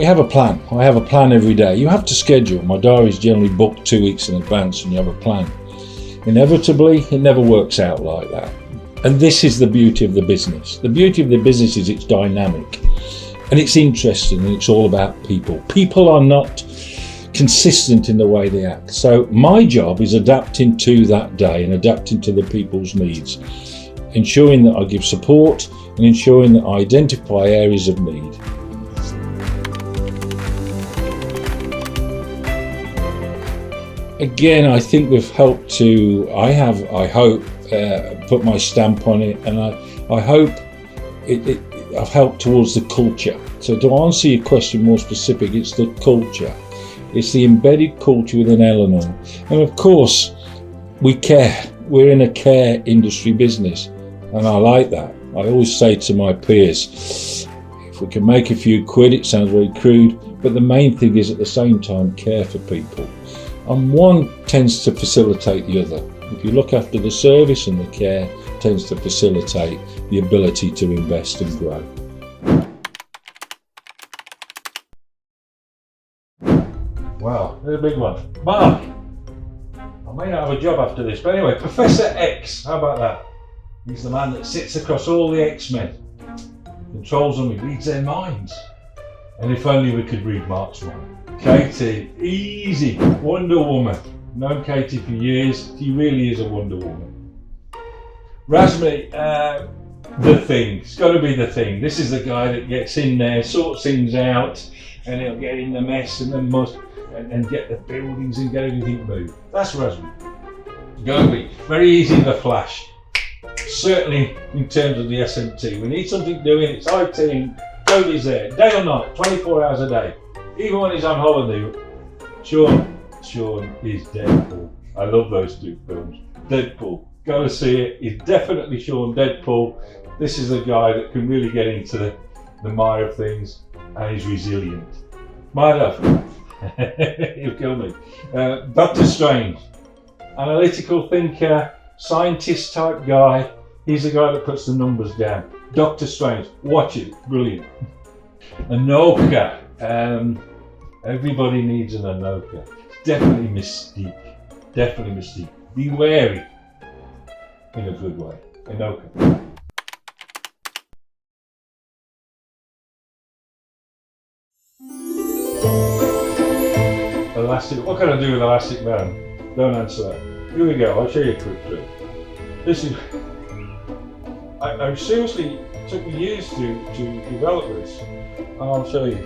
we have a plan. I have a plan every day. You have to schedule. My diary is generally booked 2 weeks in advance and you have a plan. Inevitably, it never works out like that. And this is the beauty of the business. The beauty of the business is it's dynamic and it's interesting and it's all about people. People are not consistent in the way they act. So my job is adapting to that day and adapting to the people's needs, ensuring that I give support and ensuring that I identify areas of need. Again, I think we've helped to, I hope, put my stamp on it, and I hope I've helped towards the culture. So to answer your question more specific, it's the culture. It's the embedded culture within Eleanor. And of course, we care. We're in a care industry business, and I like that. I always say to my peers, if we can make a few quid, it sounds very crude, but the main thing is at the same time care for people. And one tends to facilitate the other. If you look after the service, and the care tends to facilitate the ability to invest and grow. Wow, there's a big one. Mark, I may not have a job after this, but anyway, Professor X, how about that? He's the man that sits across all the X-Men, controls them, he reads their minds. And if only we could read Mark's mind. Katie, easy, Wonder Woman. Known Katie for years, she really is a Wonder Woman. Rasmi, the Thing, it's got to be the Thing. This is the guy that gets in there, sorts things out, and he'll get in the mess and the mud and get the buildings and get everything moved. That's Rasmi. Got to be very easy in the flash. Certainly in terms of the SMT, we need something doing, it's IT and Cody's there, day or night, 24 hours a day. Even when he's on holiday, Sean is Deadpool. I love those two films. Deadpool, go to see it. He's definitely Sean Deadpool. This is a guy that can really get into the mire of things, and he's resilient. My love, he'll kill me. Dr. Strange, analytical thinker, scientist type guy. He's the guy that puts the numbers down. Dr. Strange, watch it, brilliant. Anoka, everybody needs an Anoka. Definitely Mystique, definitely Mystique. Be wary in a good way. Anoka. Elastic, what can I do with Elastic Man? Don't answer that. Here we go, I'll show you a quick trick. This is, I seriously took me years to develop this, and I'll show you.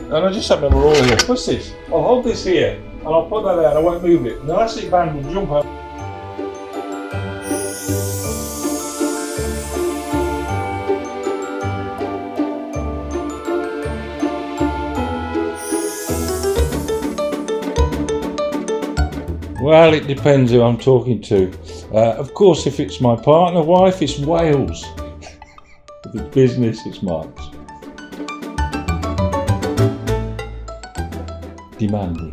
And I just have them all here. What's this? I'll hold this here, and I'll put that there, and I won't move it. And the elastic band will jump out. Well, it depends who I'm talking to. Of course, if it's my partner, wife, it's Wales. If it's business, it's Mark's. Demanding.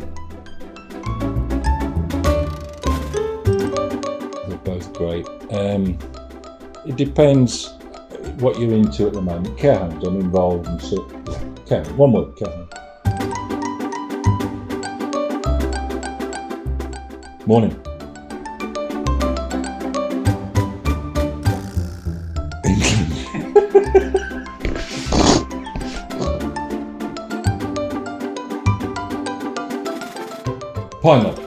They're both great. It depends what you're into at the moment. Care homes, I'm involved in. So, yeah, care home. One word, care home. Morning. Pineapple.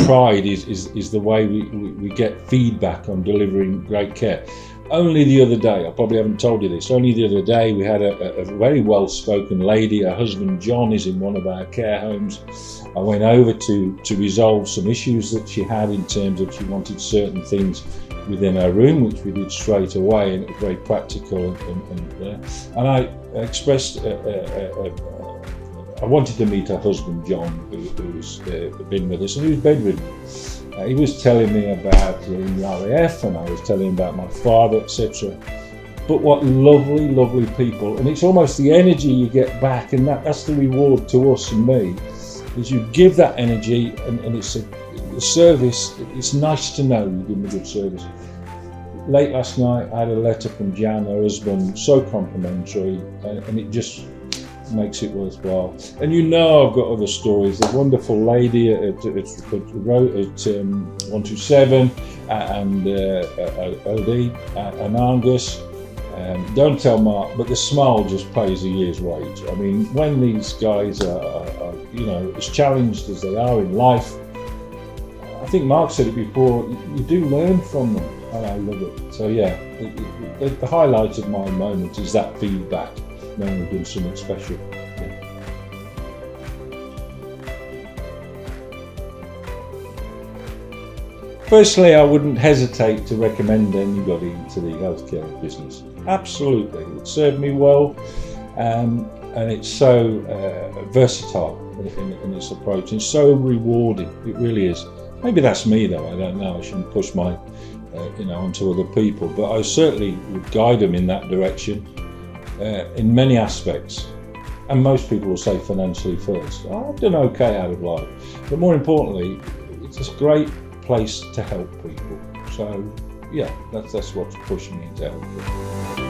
Pride is the way we get feedback on delivering great care. Only the other day, I probably haven't told you this, only the other day we had a very well-spoken lady. Her husband John is in one of our care homes. I went over to resolve some issues that she had in terms of she wanted certain things within her room, which we did straight away, and it was very practical. And I expressed, I wanted to meet her husband John, who's been with us, and he was bedridden. He was telling me about in the RAF, and I was telling him about my father, etc. But what lovely, lovely people, and it's almost the energy you get back, and that's the reward to us and me, is you give that energy, and it's a service. It's nice to know you give them a good service. late last night I had a letter from Jan, her husband, so complimentary, and it just makes it worthwhile. And you know I've got other stories. The wonderful lady at 127 and LD and Angus. Don't tell Mark, but the smile just pays a year's wage. I mean, when these guys are as challenged as they are in life, I think Mark said it before, you do learn from them, and I love it. So yeah, the highlight of my moment is that feedback, knowing we've done something special. Yeah. Firstly, I wouldn't hesitate to recommend anybody to the healthcare business. Absolutely, it served me well, and it's so versatile in its approach, and so rewarding. It really is. Maybe that's me though. I don't know. I shouldn't push my onto other people, but I certainly would guide them in that direction in many aspects. And most people will say financially first. I've done okay out of life, but more importantly, it's a great place to help people. So yeah, that's what's pushing me to help people.